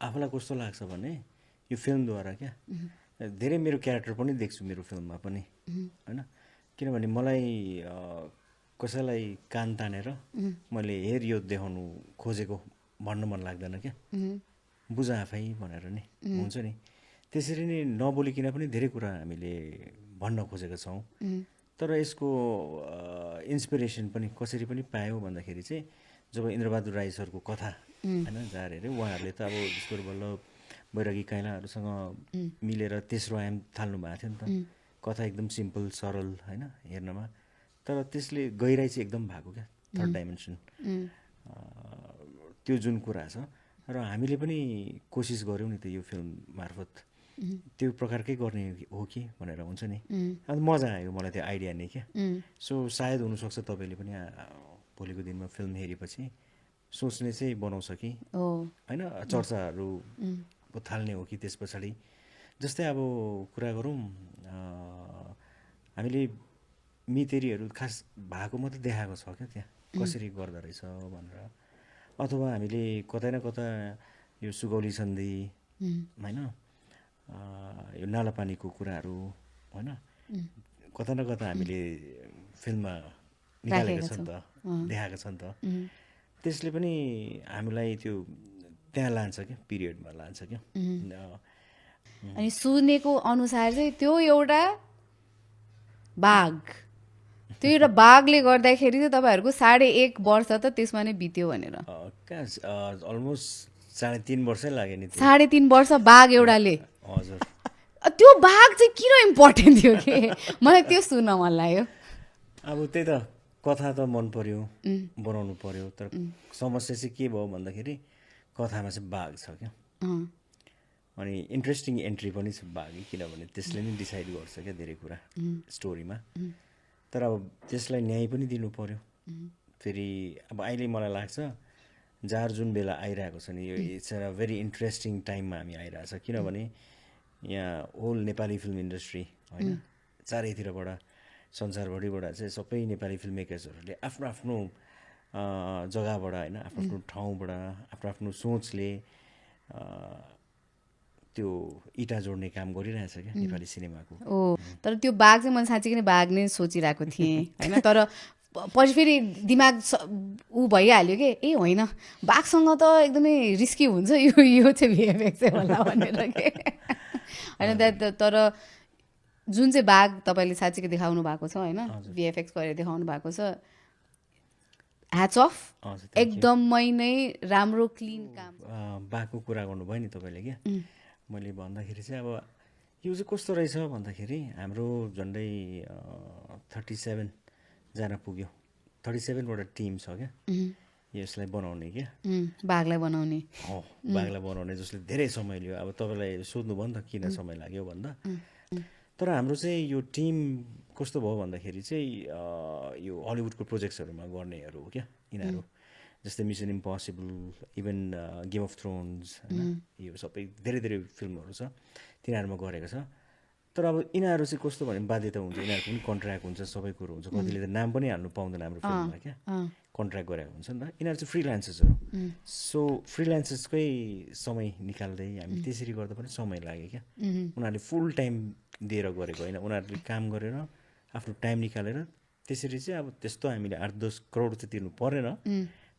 आफूलाई कस्तो लाग्छ भने यो फिल्मद्वारा क्या धेरै मेरो क्यारेक्टर पनि देख्छु मेरो फिल्ममा पनि होइन किनभने मलाई कसैलाई कान तानेर मैले हेर यो देखाउनु खोजेको भन्नु मन लाग्दैन क्या बुझ आफै भनेर नि हुन्छ नि त्यसरी नै नबोलिकन पनि धेरै कुरा हामीले भन्न खोजेका छौँ तर यसको इन्सपिरेसन पनि कसरी पनि पायौँ भन्दाखेरि चाहिँ जब इन्द्रबहादुर राई सरको कथा होइन जहाँ हेऱ्यो उहाँहरूले त अब ईश्वर बल्लभ बैरागी काइलाहरूसँग मिलेर तेस्रो आयाम थाल्नु भएको थियो नि त कथा एकदम सिम्पल सरल होइन हेर्नमा तर त्यसले गहिराई चाहिँ एकदम भएको क्या थर्ड डाइमेन्सन त्यो जुन कुरा छ र हामीले पनि कोसिस गऱ्यौँ नि त यो फिल्म मार्फत त्यो प्रकारकै गर्ने हो कि भनेर हुन्छ नि अन्त मजा आयो मलाई त्यो आइडिया नै क्या सो सायद हुनसक्छ तपाईँले पनि भोलिको दिनमा फिल्म हेरेपछि सोच्ने चाहिँ बनाउँछ कि होइन चर्चाहरू थाल्ने हो कि त्यस पछाडि जस्तै अब कुरा गरौँ हामीले मितेरीहरू खास भएको मात्रै देखाएको छ क्या त्यहाँ कसरी गर्दो रहेछ भनेर अथवा हामीले कतै न कता यो सुगौली सन्धि होइन यो नालापानीको कुराहरू होइन कता न कता हामीले फिल्ममा निकालेका छन् त देखाएको छ नि त त्यसले पनि हामीलाई त्यो त्यहाँ लान्छ क्या पिरियडमा लान्छ क्या अनि सुनेको अनुसार चाहिँ त्यो एउटा बाघ त्यो एउटा बाघले गर्दाखेरि चाहिँ तपाईँहरूको 1.5 वर्ष त त्यसमा नै बित्यो भनेर अलमोस्ट 3.5 वर्षै लाग्यो नि 3.5 वर्ष बाघ एउटाले हजुर त्यो बाघ चाहिँ किन इम्पोर्टेन्ट थियो कि मलाई त्यो सुन्न मन लाग्यो अब त्यही त कथा त मन पर्यो बनाउनु पर्यो तर समस्या चाहिँ के भयो भन्दाखेरि कथामा चाहिँ बाघ छ क्या अनि इन्ट्रेस्टिङ एन्ट्री पनि छ बाघी किनभने त्यसले नै डिसाइड गर्छ क्या धेरै कुरा स्टोरीमा तर अब त्यसलाई न्याय पनि दिनु पर्यो फेरि अब अहिले मलाई लाग्छ जार जुन बेला आइरहेको छ नि यो इट्स अ भेरी इन्ट्रेस्टिङ टाइममा हामी आइरहेछ किनभने यहाँ होल नेपाली फिल्म इन्डस्ट्री होइन चारैतिरबाट संसारभरिबाट चाहिँ सबै नेपाली फिल्म मेकर्सहरूले आफ्नो आफ्नो जग्गाबाट होइन आफ्नो आफ्नो ठाउँबाट आफ्नो आफ्नो सोचले त्यो इँटा जोड्ने काम गरिरहेछ क्या नेपाली सिनेमाको तर त्यो बाघ चाहिँ मैले साँच्चै नै बाघ नै सोचिरहेको थिएँ होइन तर पछि फेरि दिमाग ऊ भइहाल्यो कि ए होइन बाघसँग त एकदमै रिस्की हुन्छ यो चाहिँ भिएफएक्स चाहिँ होला भनेर के होइन तर जुन चाहिँ बाघ तपाईँले साँच्चीकै देखाउनु भएको छ होइन भिएफएक्स गरेर देखाउनु भएको छ ह्याट्स अफ एकदमै नै राम्रो क्लिन काम बाघको कुरा गर्नुभयो नि तपाईँले क्या मैले भन्दाखेरि चाहिँ अब यो चाहिँ कस्तो रहेछ भन्दाखेरि हाम्रो झन्डै 37 जना पुग्यो 37वटा टिम छ क्या यसलाई बनाउने क्या बाघलाई बनाउने बाघलाई बनाउने जसले धेरै समय लियो अब तपाईँलाई सोध्नुभयो नि त किन समय लाग्यो भन्दा तर हाम्रो चाहिँ यो टिम कस्तो भयो भन्दाखेरि चाहिँ यो हलिउडको प्रोजेक्ट्सहरूमा गर्नेहरू हो क्या यिनीहरू जस्तै mission impossible even game of thrones होइन यो सबै धेरै धेरै फिल्महरू छ तिनीहरूमा गरेको छ तर अब यिनीहरू चाहिँ कस्तो भने बाध्यता हुन्छ यिनीहरूको पनि कन्ट्र्याक्ट हुन्छ सबै कुरो हुन्छ कतिले त नाम पनि हाल्नु पाउँदैन हाम्रो फिल्ममा क्या कन्ट्र्याक्ट गरेको हुन्छ नि त यिनीहरू चाहिँ फ्रिलान्सर्सहरू सो फ्रिलान्सर्सकै समय निकाल्दै हामी त्यसरी गर्दा पनि समय लाग्यो क्या उनीहरूले फुल टाइम दिएर गरेको होइन उनीहरूले काम गरेर आफ्नो टाइम निकालेर त्यसरी चाहिँ अब त्यस्तो हामीले 8-10 करोड चाहिँ तिर्नु परेन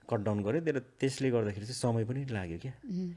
कट डाउन गऱ्यो तर त्यसले गर्दाखेरि चाहिँ समय पनि लाग्यो क्या